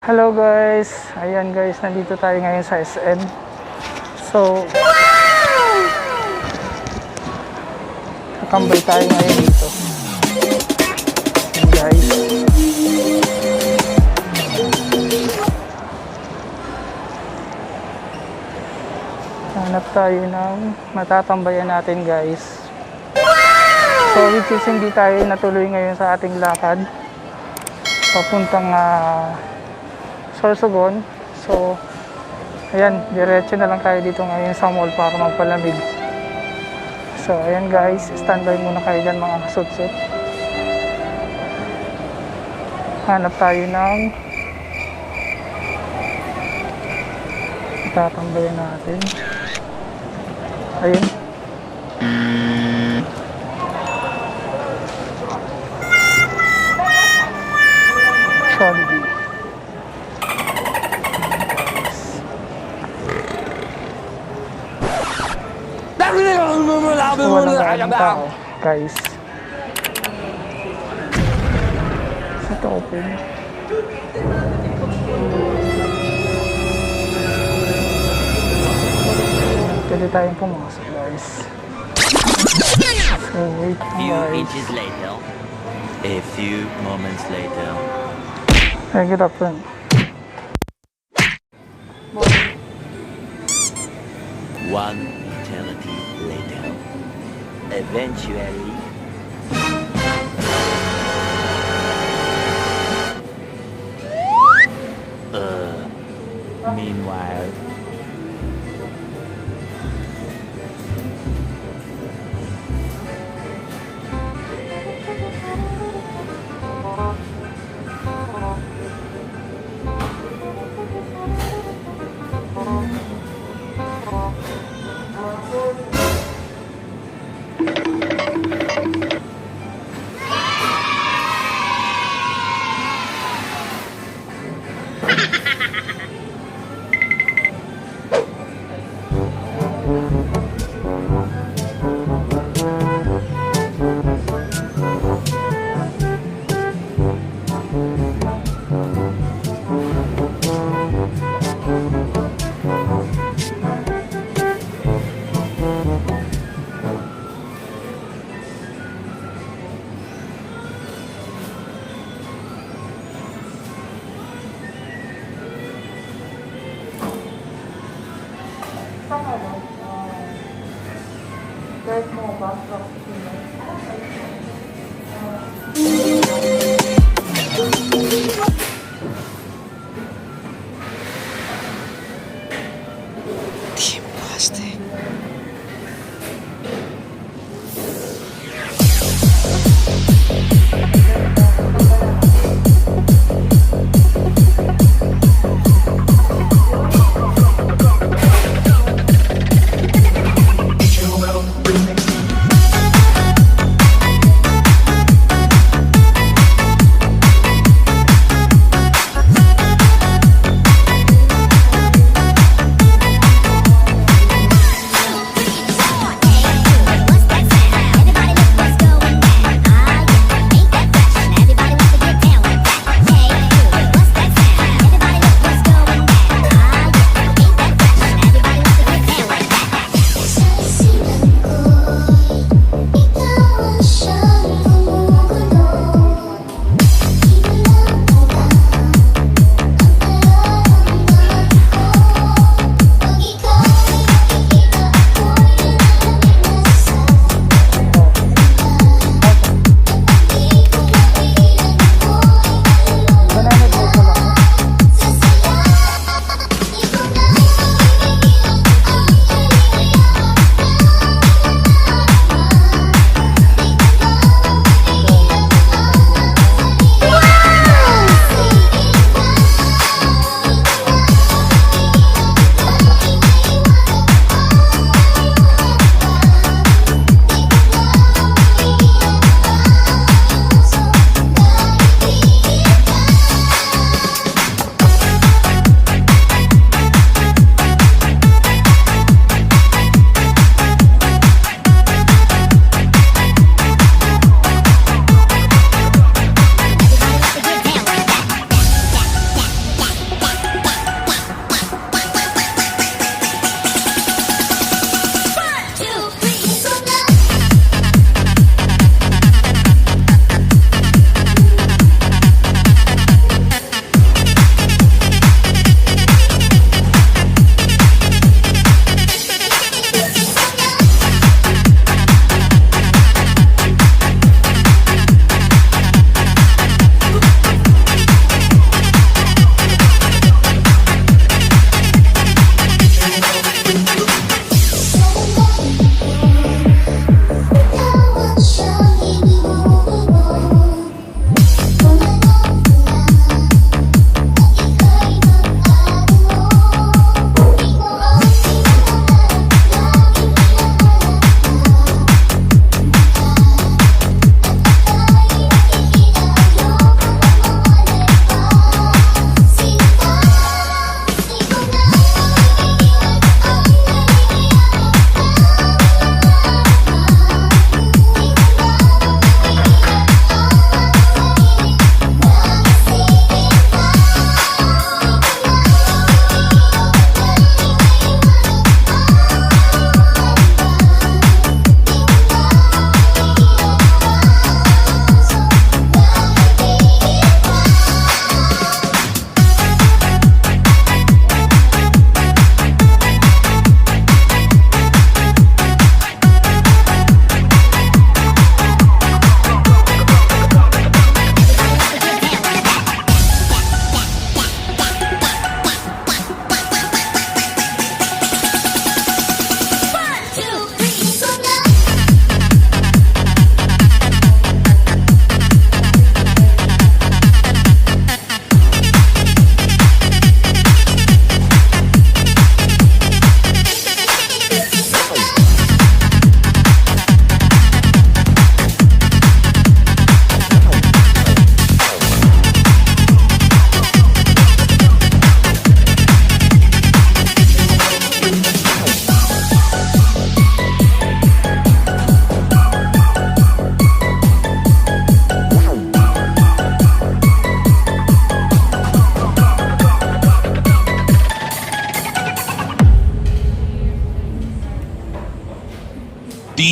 Hello guys, ayan guys, nandito tayo ngayon sa SM. So, kakambay tayo ngayon dito. Ayan guys. Hanap tayo ng matatambayan natin guys. So, which is hindi tayo natuloy ngayon sa ating lakad. Papuntang Sorsogon. So, ayan, diretso na lang tayo dito ngayon sa mall para magpalamig. So, ayan guys, standby muna kayo dyan mga kasutsot. Hanap tayo ng tatambayan natin. Ayun. Jollibee. Walang tao, guys. Ito open. Pwede tayong pumasok, guys. So, wait, Few guys. inches later. A few moments later. Hey, good afternoon. One eternity later. Eventually. Meanwhile.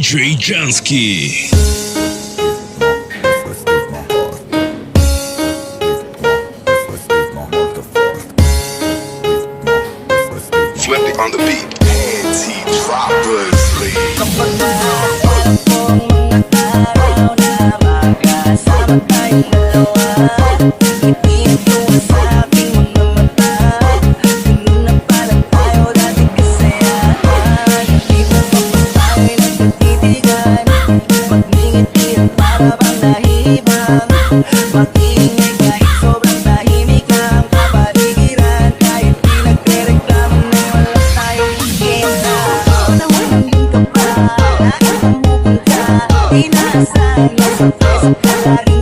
DJ Jansky. Flipping on the beat. Anti-droppers league. Kapag naharap kong mga araw na magkasama tayong dalawa, ngiti ito sa aking mga mata. Ganun na pala tayo dati kasayahan. Di mo mapapangay ng pagtitigan, magngingiti at para bang nahihibang. Mag-iingay kahit sobrang tahimik ang kapaligiran, kahit di nagre-reklamo na wala tayong agenda. Nawalan ka ba? Nais mo kung ka inaasahan mo sa pwesa ka rin